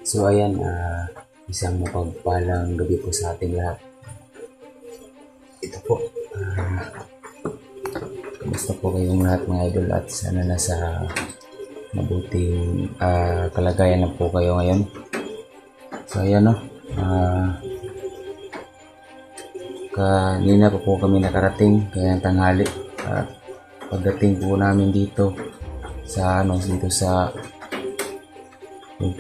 So ayan, isang mapagpalang gabi po sa ating lahat. Ito po, kamusta po kayong lahat mga idol, at sana nasa mabuting kalagayan lang po kayo ngayon. So ayan no, kanina pa po kami nakarating, kaya tanghali. At pagdating po namin dito sa dito sa yung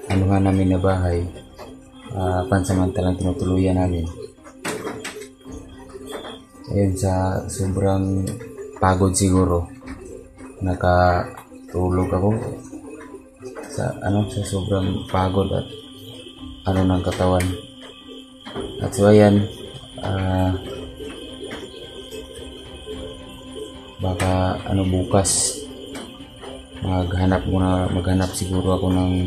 anuhan namin na bahay, pansamantalang tinutuluyan namin. Ayun, sa sobrang pagod siguro, nakatulog ako sa sobrang pagod at ng katawan. At so ayan, baka bukas maghanap siguro ako ng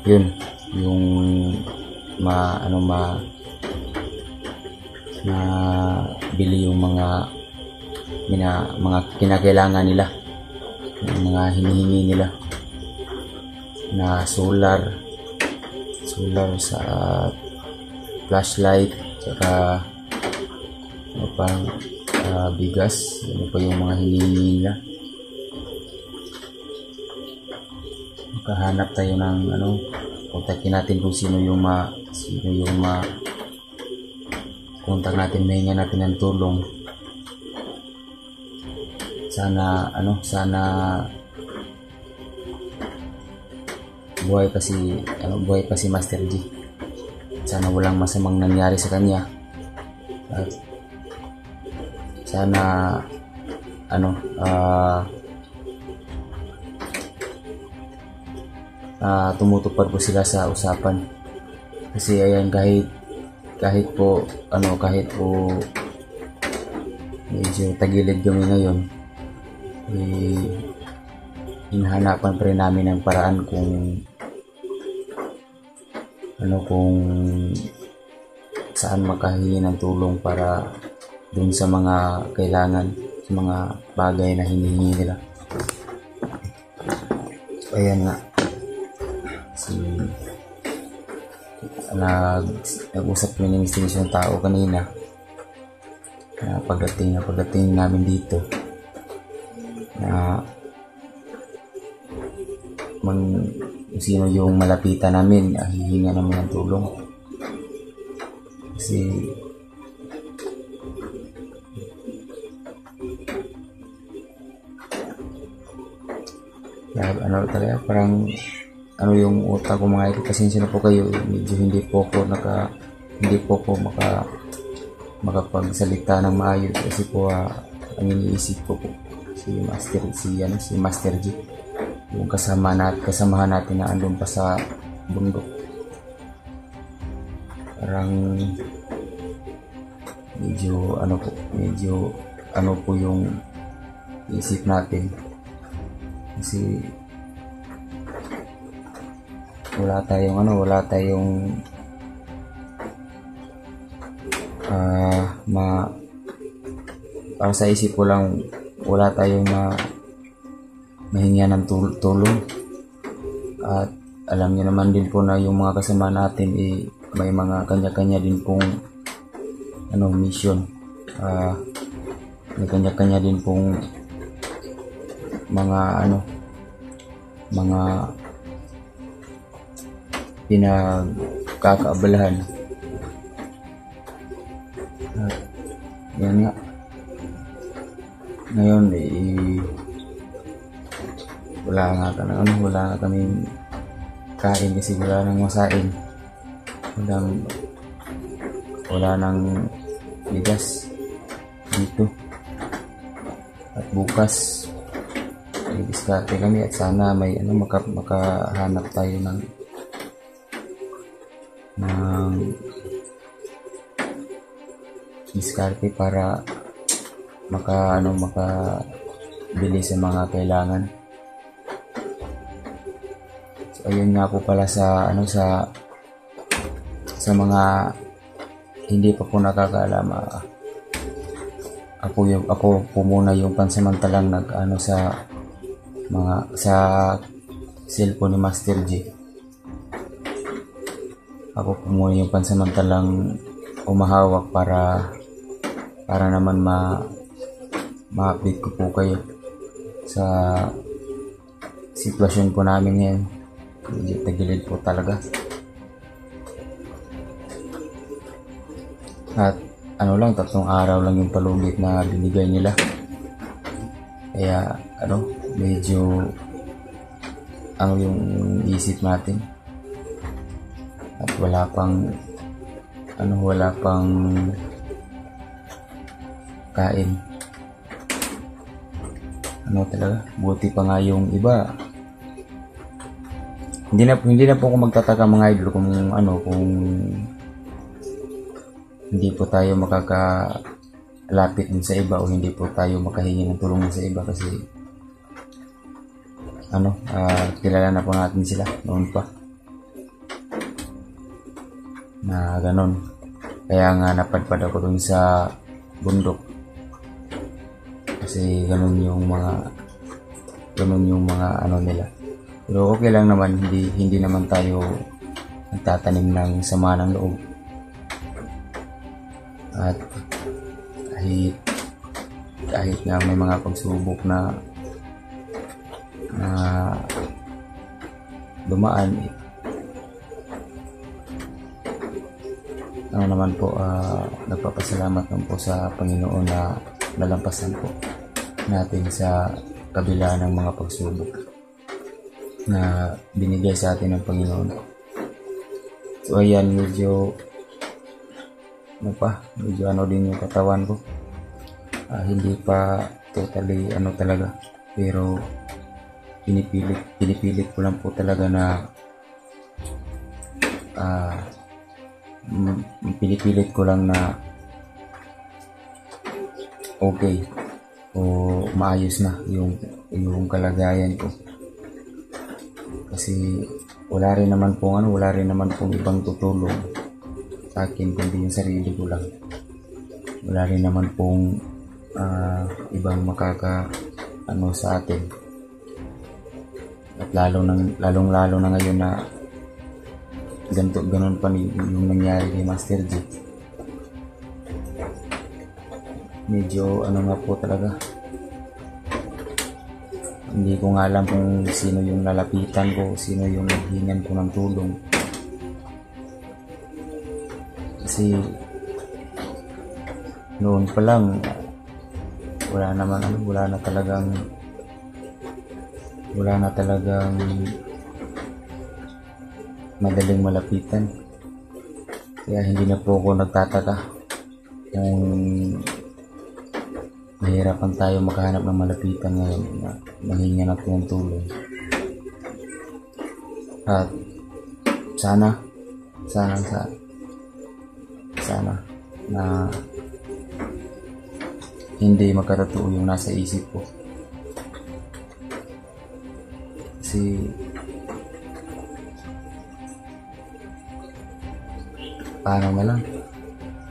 yun, yung bili yung mga kinakailangan nila, yung mga hinihingi nila na solar sa flashlight, saka pang bigas. Ano pa yung mga hinihingi nila. Makahanap tayo ng kontakin natin kung sino yung kontak natin, mahinga natin ng tulong. Sana buhay pa si Master G. Sana walang masamang nangyari sa kanya, at sana tumutupad po sila sa usapan. Kasi ayan, kahit po medyo tagilid kami ngayon, hinahanapan pa rin namin ng paraan kung saan makahingi ng tulong para dun sa mga kailangan, sa mga bagay na hinihingi nila. So, ayan nga, nag-usap kami ng isang tao kanina na pagdating namin dito, na sino yung malapitan namin, hihinga namin ng tulong. Kasi talaga parang yung utak ko mga ito, pasensya na po kayo, medyo hindi po ako makapagsalita ng maayos, kasi po ang iniisip ko po si Master G, yung kasamahan natin na andun pa sa bundok. Parang medyo po yung isip natin, kasi wala tayong para sa isip ko lang, wala tayong mahinga ng tulong. At alam niyo naman din po na yung mga kasama natin may mga kanya-kanya din pong mission, may kanya-kanya din pong mga pinagkakaabalahan. At yan nga, ngayon wala nga kaming kain, kasi wala nang masain, wala nang bigas dito. At bukas diskarte kami, at sana may makahanap tayo ng diskarte para makabili sa mga kailangan. So ayun nga po pala, sa mga hindi pa po nakakaalam, ako po muna yung pansamantalang nag-ano sa cellphone ni Master G. Ako po muna yung pansamantalang umahawak para naman ma-update ko po kayo sa sitwasyon po namin ngayon. Medyo tagilid po talaga. At 3 araw lang yung palugit na binigay nila. Kaya medyo yung isip natin. At wala pang kain. Talaga, buti pa nga yung iba. Hindi na po ako magtataka mga idol kung hindi po tayo makakalapit din sa iba o hindi po tayo makahingi ng tulong sa iba kasi kilala na po natin sila noon pa na ganon. Kaya nga napadpad ako dun sa bundok kasi ganon yung mga nila. Pero okay lang naman, hindi naman tayo nagtatanim ng sama ng loob. At kahit na may mga pagsubok na dumaan, naman po nagpapasalamat naman po sa Panginoon na nalampasan po natin sa kabila ng mga pagsubok na binigay sa atin ng Panginoon. So ayan, medyo din yung katawan ko. Hindi pa totally talaga, pero pinipilit ko lang po talaga na pinipilit ko lang na okay o maayos na yung kalagayan ko. Kasi wala rin naman pong ibang tutulong sa akin kundi yung sarili ko lang. Wala rin naman pong ibang sa atin. At lalong na ngayon na ganon pa yung nangyari kay Master G. Medyo nga po talaga. Hindi ko nga alam kung sino yung lalapitan ko, sino yung maghingan ko ng tulong. Kasi noon pa lang wala na talagang madaling malapitan. Kaya hindi na po ako nagtataka kung mahirapan tayo makahanap ng malapitan ngayon na manghinga natin ng tulong. At sana na hindi magkatotoo yung nasa isip ko. Kasi paano na lang,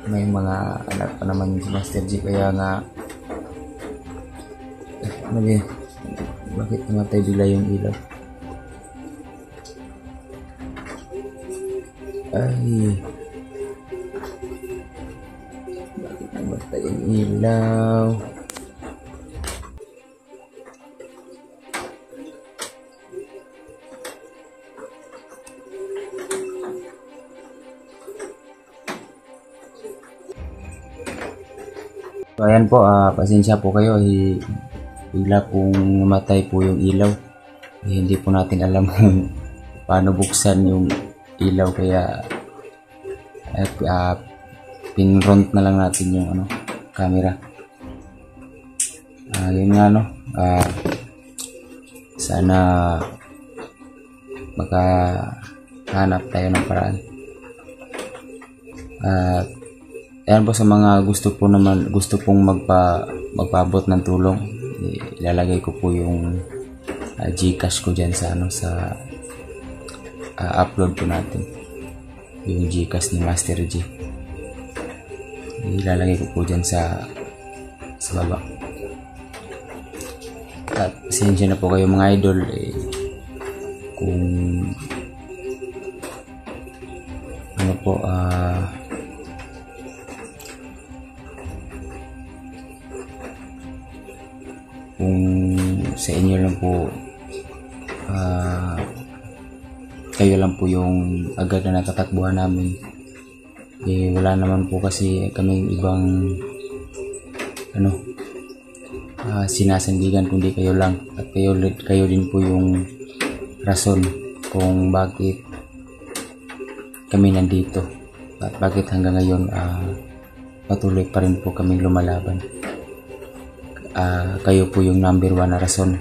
may mga anak pa naman si Master G. Kaya nga bakit namatay bigla yung ilaw? Bakit namatay yung ilaw? So ayan po, pasensya po kayo, bigla pong namatay po yung ilaw. Hindi po natin alam kung paano buksan yung ilaw, kaya pinront na lang natin yung camera. Yun nga sana makahanap tayo ng paraan. Ayan po, sa mga gusto pong magpaabot ng tulong, ilalagay ko po yung Gcash ko dyan sa upload po natin, yung Gcash ni Master G. Ilalagay ko po dyan sa sa baba. At pasensya na po kayo mga idol kung ano po kung sa inyo lang po kayo lang po yung agad na natatakbuhan namin, wala naman po kasi kaming ibang sinasandigan kundi kayo lang, at kayo din po yung rason kung bakit kami nandito at bakit hanggang ngayon patuloy pa rin po kaming lumalaban. Kayo po yung number 1 na rason,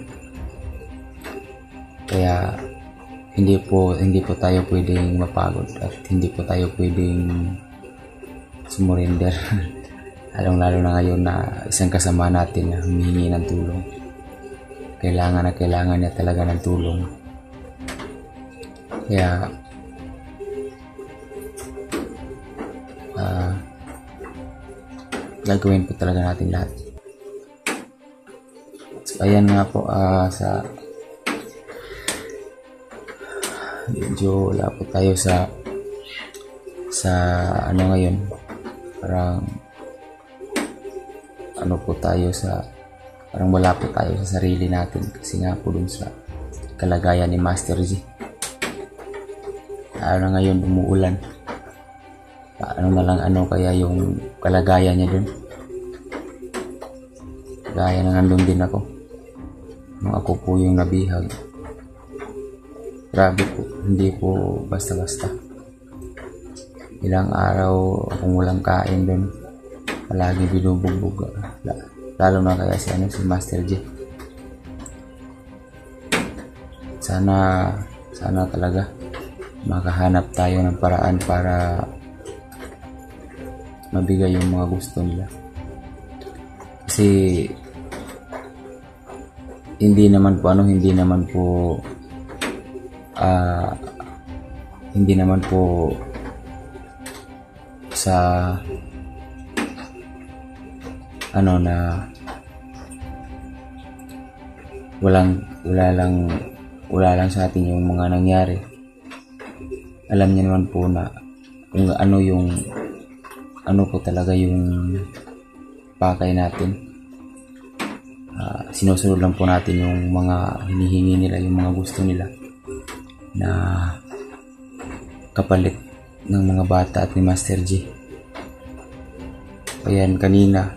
kaya hindi po tayo pwedeng mapagod at hindi po tayo pwedeng sumurrender. Lalo na ngayon na isang kasama natin na humihingi ng tulong. Kailangan niya talaga ng tulong. Kaya gagawin po talaga natin lahat. So ayan nga po, medyo wala po tayo sa ngayon, parang parang wala po tayo sa sarili natin kasi nga po dun sa kalagayan ni Master G. Na ngayon umuulan, na lang kaya yung kalagayan niya dun, gaya na nandun din ako nung ako po yung nabihag. Grabe po, hindi po basta-basta. Ilang araw akong walang kain doon, palagi binubugbog, lalo na kaya si Master J. Sana talaga makahanap tayo ng paraan para mabigay yung mga gusto nila, kasi hindi naman po sa na wala lang sa atin yung mga nangyari. Alam niya naman po na kung ano po talaga yung pakay natin. Sinusunod lang po natin yung mga hinihingi nila, yung mga gusto nila na kapalit ng mga bata at ni Master G. Ayan, kanina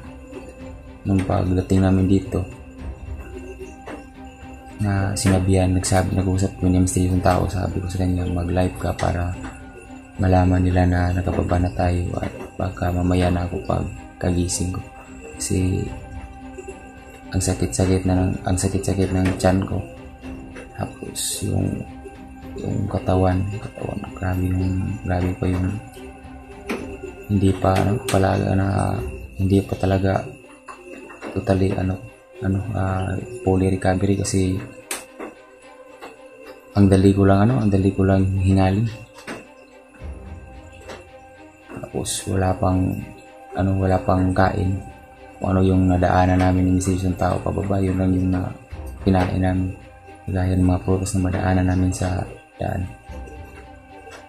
nung pagdating namin dito, na nag-usap ko niya misteryosong tao, sabi ko sa kanya mag-live ka para malaman nila na nakababa na tayo, at baka mamaya na ako pag kagising ko, kasi ang sakit-sakit ng tiyan ko, tapos yung katawan, grabe pa yung hindi pa talaga totally fully recovery, kasi ang dali ko lang hingalin, tapos wala pang kain. Kung ano yung nadaanan namin ng isang tao pababa, yun lang yung kinain namin, gaya ng mga prutas na madaanan namin sa daan.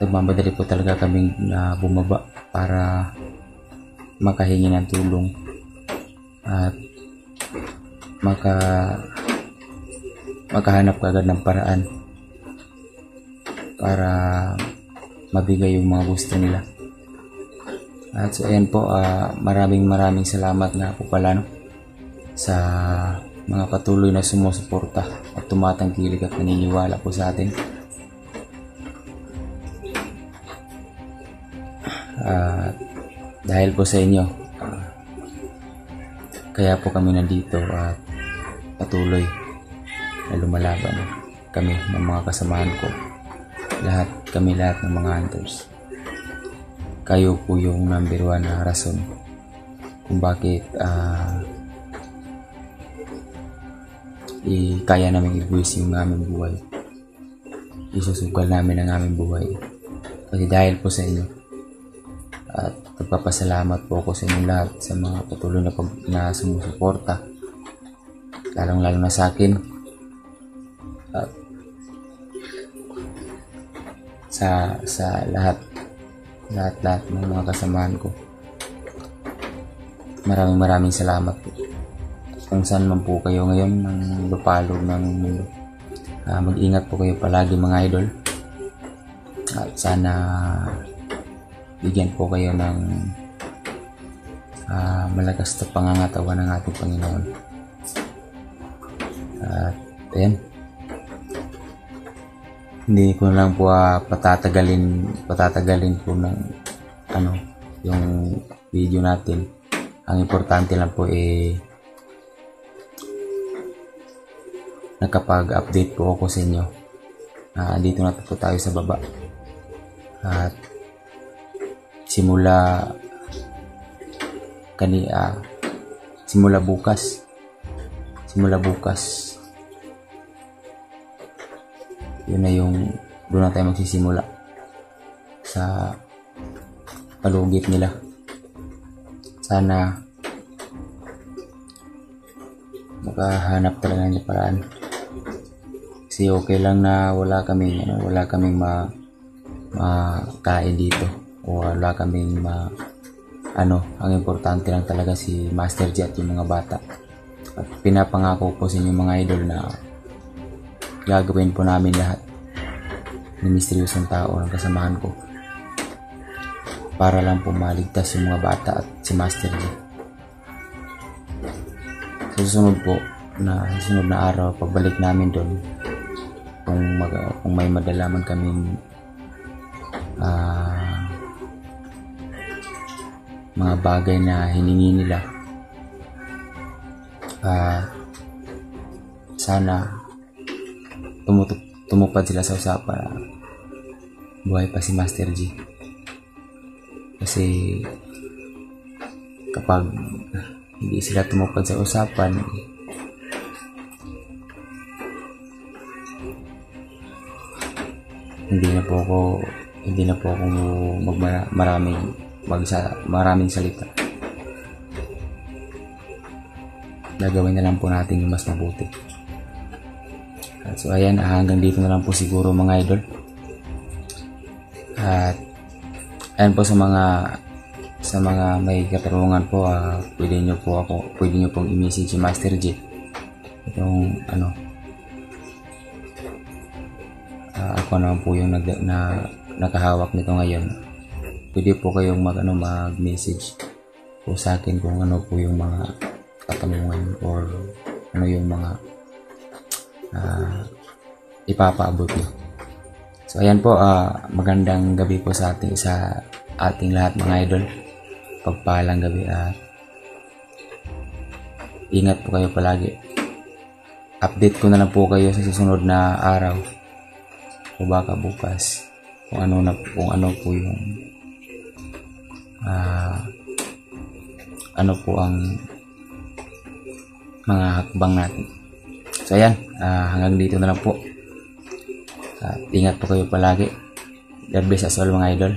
Nagmamadali po talaga kaming bumaba para makahingi ng tulong at makahanap agad ng paraan para mabigay yung mga gusto nila. At so ayan po, maraming salamat nga po pala sa mga patuloy na sumusuporta at tumatangkilik at naniniwala po sa atin. Dahil po sa inyo, kaya po kami nandito at patuloy na lumalaban kami ng mga kasamahan ko, lahat ng mga hunters. Kayo po yung number 1 na rason kung bakit kaya namin i-buwis yung aming buhay, isusugal namin ang aming buhay, kasi dahil po sa inyo. At nagpapasalamat po ako sa inyong lahat sa mga patuloy na sumusuporta, lalong-lalo na sa akin at sa lahat ng mga kasamahan ko. Maraming salamat po. Kung saan man po kayo ngayon ng lupalog ng mundo, mag-ingat po kayo palagi mga idol, at sana bigyan po kayo ng malakas na pangangatawan ng ating Panginoon. At ayan, hindi ko lang po patatagalin po ng yung video natin. Ang importante lang po nakapag-update po ako sa inyo. Dito na po tayo sa baba. At simula bukas yun na doon na tayo magsisimula sa palugit nila. Sana makahanap talaga ng paraan, kasi okay lang na wala kaming makain dito, o wala kaming ang importante lang talaga si Master G at yung mga bata. At pinapangako po sa inyo mga idol na gagawin po namin lahat ng misteryosong tao ng kasamahan ko para lang po maligtas yung mga bata at si Master G. Susunod na araw, pagbalik namin doon, kung may madalaman kaming mga bagay na hiningi nila, sana tumupad sila sa usapan, buhay pa si Master G. Kasi kapag hindi sila tumupad sa usapan, hindi na po ako maraming salita. Gagawin na lang po natin yung mas mabuti. So ayan, hanggang dito na lang po siguro mga idol. At ayan po, sa mga may katarungan po, pwede nyo pong i-message si Master G. Itong ako naman po yung nakahawak nito ngayon. Pwede po kayong mag-message po sa akin kung ano po yung mga katanungan or ano yung mga ipapaabot nyo. So ayan po, magandang gabi po sa ating lahat mga idol. Pagpalang gabi at ingat po kayo palagi. Update ko na lang po kayo sa susunod na araw o baka bukas kung ano po yung ano po ang mga hakbang natin. So ayan, hanggang dito na lang po. Ingat po kayo palagi. God bless us all mga idol.